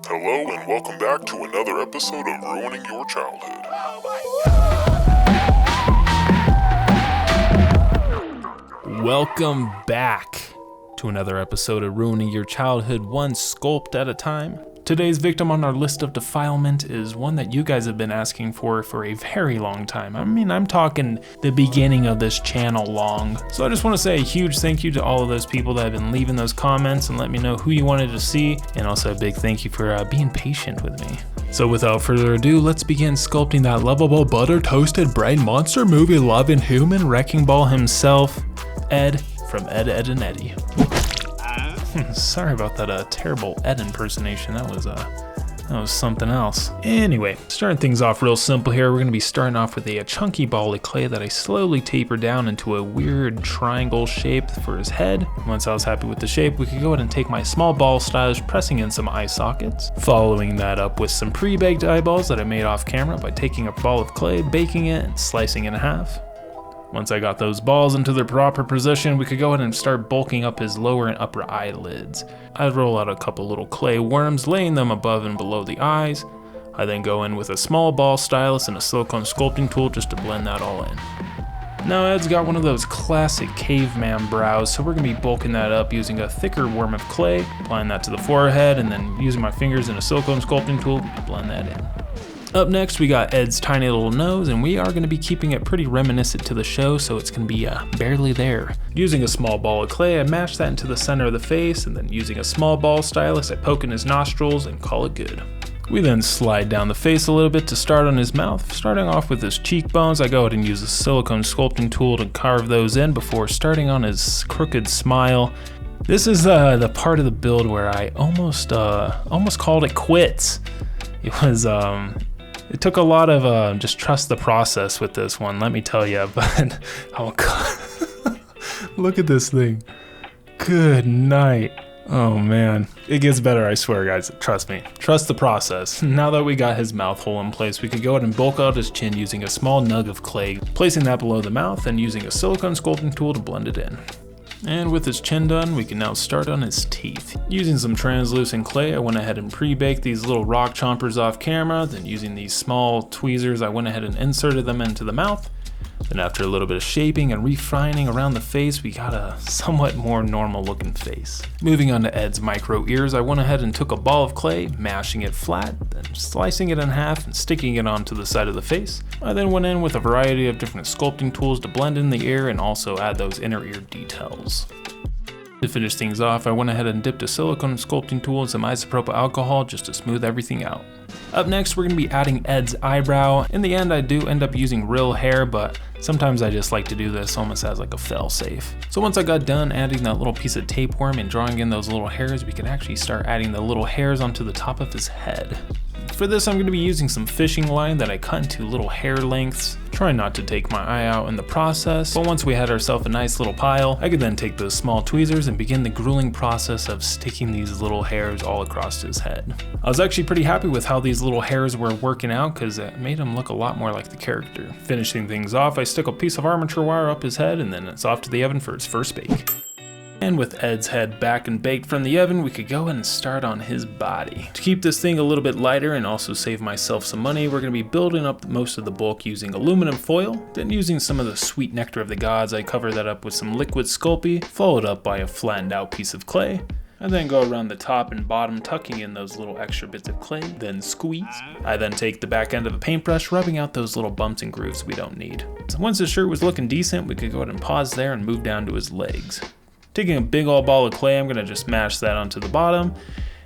Hello and welcome back to another episode of Ruining Your Childhood. Welcome back to another episode of Ruining Your Childhood, one sculpt at a time. Today's victim on our list of defilement is one that you guys have been asking for a very long time. I'm talking the beginning of this channel long. So I just want to say a huge thank you to all of those people that have been leaving those comments and let me know who you wanted to see. And also a big thank you for being patient with me. So without further ado, let's begin sculpting that lovable butter-toasted brain monster movie loving human wrecking ball himself, Ed from Ed, and Eddy. Sorry about that terrible Ed impersonation. That was something else. Anyway, starting things off real simple here. We're going to be starting off with a chunky ball of clay that I slowly taper down into a weird triangle shape for his head. Once I was happy with the shape, we could go ahead and take my small ball stylus, pressing in some eye sockets. Following that up with some pre-baked eyeballs that I made off camera by taking a ball of clay, baking it, and slicing it in half. Once I got those balls into their proper position, we could go ahead and start bulking up his lower and upper eyelids. I'd roll out a couple little clay worms, laying them above and below the eyes. I then go in with a small ball stylus and a silicone sculpting tool just to blend that all in. Now Ed's got one of those classic caveman brows, so we're going to be bulking that up using a thicker worm of clay, applying that to the forehead, and then using my fingers and a silicone sculpting tool to blend that in. Up next, we got Ed's tiny little nose, and we are going to be keeping it pretty reminiscent to the show, so it's going to be barely there. Using a small ball of clay, I mash that into the center of the face, and then using a small ball stylus, I poke in his nostrils and call it good. We then slide down the face a little bit to start on his mouth. Starting off with his cheekbones, I go ahead and use a silicone sculpting tool to carve those in before starting on his crooked smile. This is the part of the build where I almost called it quits. It took a lot of just trust the process with this one, let me tell you, but oh god, look at this thing. Good night. Oh man, it gets better, I swear guys, trust me. Trust the process. Now that we got his mouth hole in place, we could go ahead and bulk out his chin using a small nug of clay, placing that below the mouth and using a silicone sculpting tool to blend it in. And with his chin done, we can now start on his teeth. Using some translucent clay, I went ahead and pre-baked these little rock chompers off camera. Then using these small tweezers, I went ahead and inserted them into the mouth. Then after a little bit of shaping and refining around the face, we got a somewhat more normal looking face. Moving on to Ed's micro ears, I went ahead and took a ball of clay, mashing it flat, then slicing it in half and sticking it onto the side of the face. I then went in with a variety of different sculpting tools to blend in the ear and also add those inner ear details. To finish things off, I went ahead and dipped a silicone sculpting tool in some isopropyl alcohol just to smooth everything out. Up next, we're going to be adding Ed's eyebrow. In the end, I do end up using real hair, but sometimes I just like to do this almost as like a fail-safe. So once I got done adding that little piece of tapeworm and drawing in those little hairs, we can actually start adding the little hairs onto the top of his head. For this, I'm going to be using some fishing line that I cut into little hair lengths, trying not to take my eye out in the process. But once we had ourselves a nice little pile, I could then take those small tweezers and begin the grueling process of sticking these little hairs all across his head. I was actually pretty happy with how these little hairs were working out because it made him look a lot more like the character. Finishing things off, I stuck a piece of armature wire up his head and then it's off to the oven for its first bake. And with Ed's head back and baked from the oven, we could go ahead and start on his body. To keep this thing a little bit lighter and also save myself some money, we're going to be building up most of the bulk using aluminum foil. Then using some of the sweet nectar of the gods, I cover that up with some liquid Sculpey, followed up by a flattened out piece of clay. I then go around the top and bottom, tucking in those little extra bits of clay, then squeeze. I then take the back end of a paintbrush, rubbing out those little bumps and grooves we don't need. So once the shirt was looking decent, we could go ahead and pause there and move down to his legs. Taking a big old ball of clay, I'm going to just mash that onto the bottom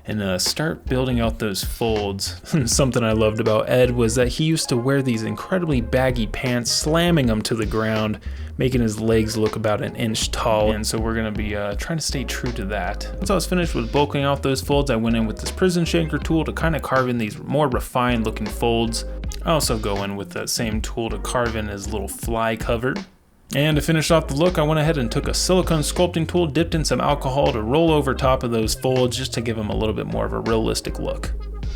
and start building out those folds. Something I loved about Ed was that he used to wear these incredibly baggy pants, slamming them to the ground, making his legs look about an inch tall, and so we're going to be trying to stay true to that. Once I was finished with bulking out those folds, I went in with this prison shaker tool to kind of carve in these more refined looking folds. I also go in with that same tool to carve in his little fly cover. And to finish off the look, I went ahead and took a silicone sculpting tool, dipped in some alcohol to roll over top of those folds just to give them a little bit more of a realistic look.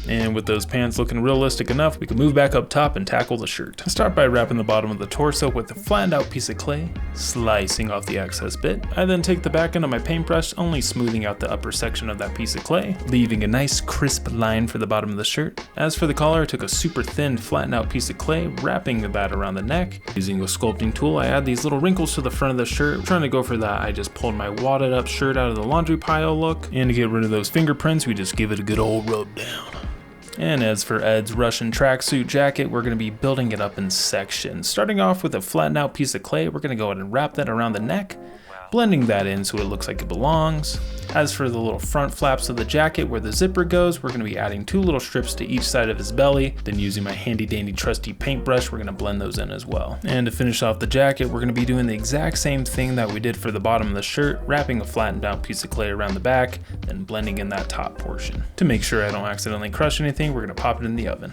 And with those pants looking realistic enough, we can move back up top and tackle the shirt. Start by wrapping the bottom of the torso with a flattened out piece of clay, slicing off the excess bit. I then take the back end of my paintbrush, only smoothing out the upper section of that piece of clay, leaving a nice crisp line for the bottom of the shirt. As for the collar, I took a super thin flattened out piece of clay, wrapping that around the neck. Using a sculpting tool, I add these little wrinkles to the front of the shirt. Trying to go for that, I just pulled my wadded up shirt out of the laundry pile look, and to get rid of those fingerprints, we just give it a good old rub down. And as for Ed's Russian tracksuit jacket, we're going to be building it up in sections. Starting off with a flattened out piece of clay, we're going to go ahead and wrap that around the neck, blending that in so it looks like it belongs. As for the little front flaps of the jacket where the zipper goes, we're going to be adding 2 little strips to each side of his belly. Then using my handy dandy trusty paintbrush, we're going to blend those in as well. And to finish off the jacket, we're going to be doing the exact same thing that we did for the bottom of the shirt, wrapping a flattened out piece of clay around the back, then blending in that top portion. To make sure I don't accidentally crush anything, we're going to pop it in the oven.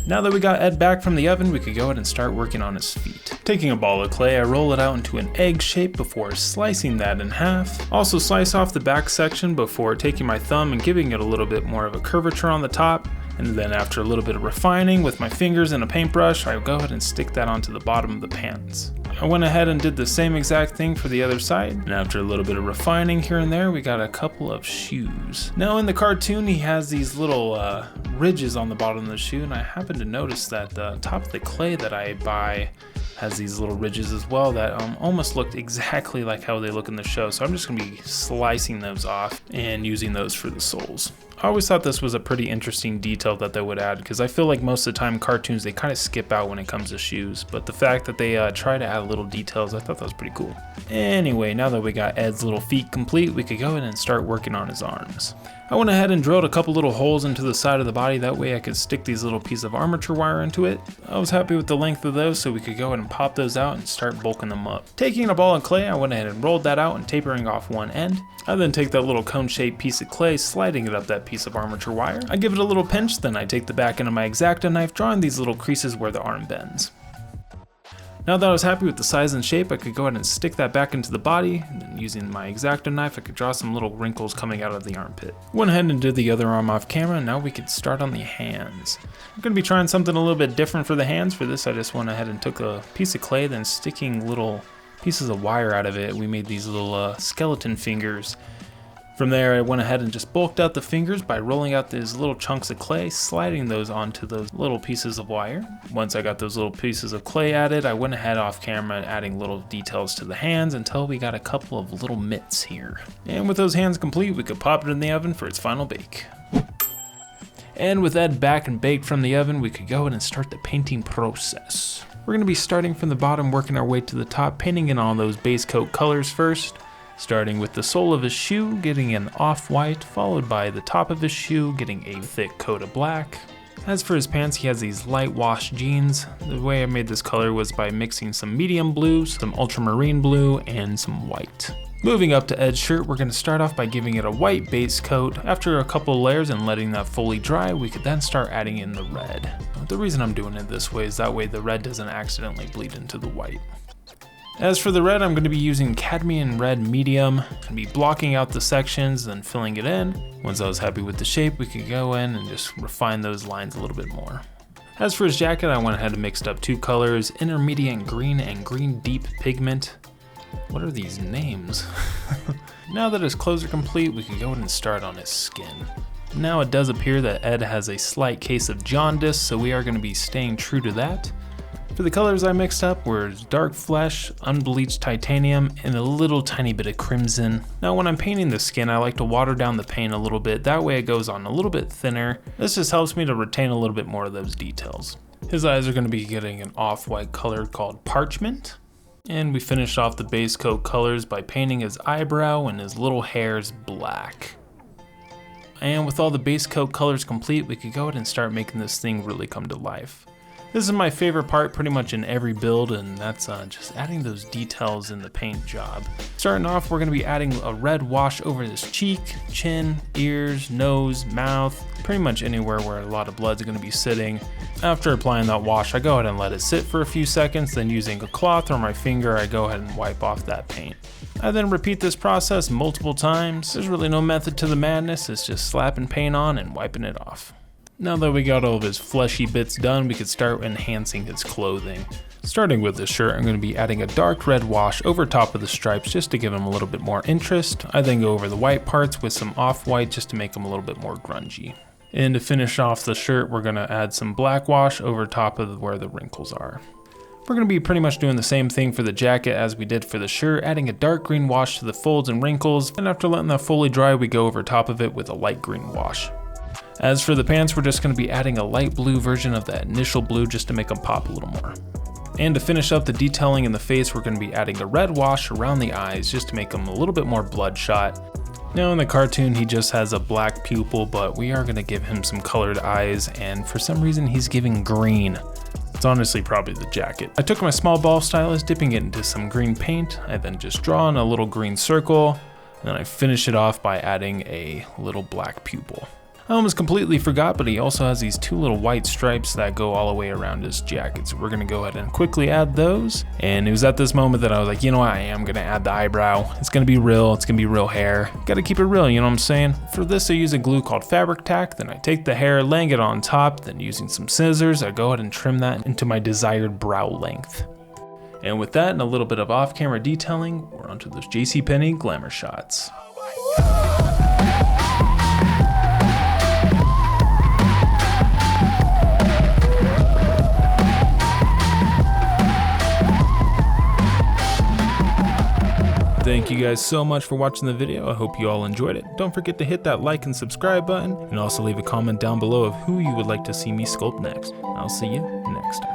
Now that we got Ed back from the oven, we could go ahead and start working on his feet. Taking a ball of clay, I roll it out into an egg shape before slicing that in half. Also slice off the back section before taking my thumb and giving it a little bit more of a curvature on the top. And then after a little bit of refining with my fingers and a paintbrush, I go ahead and stick that onto the bottom of the pants. I went ahead and did the same exact thing for the other side, and after a little bit of refining here and there, we got a couple of shoes. Now in the cartoon, he has these little ridges on the bottom of the shoe, and I happened to notice that the top of the clay that I buy has these little ridges as well that almost looked exactly like how they look in the show, so I'm just going to be slicing those off and using those for the soles. I always thought this was a pretty interesting detail that they would add, because I feel like most of the time cartoons, they kind of skip out when it comes to shoes, but the fact that they try to add little details, I thought that was pretty cool. Anyway, now that we got Ed's little feet complete, we could go ahead and start working on his arms. I went ahead and drilled a couple little holes into the side of the body, that way I could stick these little pieces of armature wire into it. I was happy with the length of those, so we could go ahead and pop those out and start bulking them up. Taking a ball of clay, I went ahead and rolled that out and tapering off one end. I then take that little cone-shaped piece of clay, sliding it up that piece of armature wire. I give it a little pinch, then I take the back end of my X-Acto knife, drawing these little creases where the arm bends. Now that I was happy with the size and shape, I could go ahead and stick that back into the body, and then using my X-Acto knife, I could draw some little wrinkles coming out of the armpit. Went ahead and did the other arm off camera, and now we could start on the hands. I'm going to be trying something a little bit different for the hands. For this, I just went ahead and took a piece of clay, then sticking little pieces of wire out of it, we made these little skeleton fingers. From there, I went ahead and just bulked out the fingers by rolling out these little chunks of clay, sliding those onto those little pieces of wire. Once I got those little pieces of clay added, I went ahead off camera adding little details to the hands until we got a couple of little mitts here. And with those hands complete, we could pop it in the oven for its final bake. And with Ed back and baked from the oven, we could go ahead and start the painting process. We're going to be starting from the bottom, working our way to the top, painting in all those base coat colors first. Starting with the sole of his shoe, getting an off-white, followed by the top of his shoe, getting a thick coat of black. As for his pants, he has these light wash jeans. The way I made this color was by mixing some medium blues, some ultramarine blue, and some white. Moving up to Ed's shirt, we're going to start off by giving it a white base coat. After a couple layers and letting that fully dry, we could then start adding in the red. The reason I'm doing it this way is that way the red doesn't accidentally bleed into the white. As for the red, I'm going to be using cadmium red medium, and be blocking out the sections, then filling it in. Once I was happy with the shape, we could go in and just refine those lines a little bit more. As for his jacket, I went ahead and mixed up 2 colors, intermediate green and green deep pigment. What are these names? Now that his clothes are complete, we can go ahead and start on his skin. Now it does appear that Ed has a slight case of jaundice, so we are going to be staying true to that. For the colors I mixed up were dark flesh, unbleached titanium, and a little tiny bit of crimson. Now when I'm painting the skin, I like to water down the paint a little bit, that way it goes on a little bit thinner. This just helps me to retain a little bit more of those details. His eyes are going to be getting an off-white color called parchment. And we finished off the base coat colors by painting his eyebrow and his little hairs black. And with all the base coat colors complete, we could go ahead and start making this thing really come to life. This is my favorite part pretty much in every build, and that's just adding those details in the paint job. Starting off, we're going to be adding a red wash over his cheek, chin, ears, nose, mouth, pretty much anywhere where a lot of blood's going to be sitting. After applying that wash, I go ahead and let it sit for a few seconds, then using a cloth or my finger, I go ahead and wipe off that paint. I then repeat this process multiple times. There's really no method to the madness, it's just slapping paint on and wiping it off. Now that we got all of his fleshy bits done, we could start enhancing his clothing. Starting with the shirt, I'm going to be adding a dark red wash over top of the stripes just to give him a little bit more interest. I then go over the white parts with some off-white just to make them a little bit more grungy. And to finish off the shirt, we're going to add some black wash over top of where the wrinkles are. We're going to be pretty much doing the same thing for the jacket as we did for the shirt, adding a dark green wash to the folds and wrinkles, and after letting that fully dry, we go over top of it with a light green wash. As for the pants, we're just going to be adding a light blue version of that initial blue just to make them pop a little more. And to finish up the detailing in the face, we're going to be adding a red wash around the eyes just to make them a little bit more bloodshot. Now in the cartoon, he just has a black pupil, but we are going to give him some colored eyes, and for some reason he's giving green. It's honestly probably the jacket. I took my small ball stylus, dipping it into some green paint. I then just draw in a little green circle, and then I finish it off by adding a little black pupil. I almost completely forgot, but he also has these two little white stripes that go all the way around his jacket. So we're gonna go ahead and quickly add those. And it was at this moment that I was like, you know what, I am gonna add the eyebrow. It's gonna be real, it's gonna be real hair. Gotta keep it real, you know what I'm saying? For this, I use a glue called Fabric Tack. Then I take the hair, laying it on top, then using some scissors, I go ahead and trim that into my desired brow length. And with that and a little bit of off-camera detailing, we're onto those JCPenney glamour shots. Thank you guys so much for watching the video. I hope you all enjoyed it. Don't forget to hit that like and subscribe button, and also leave a comment down below of who you would like to see me sculpt next. I'll see you next time.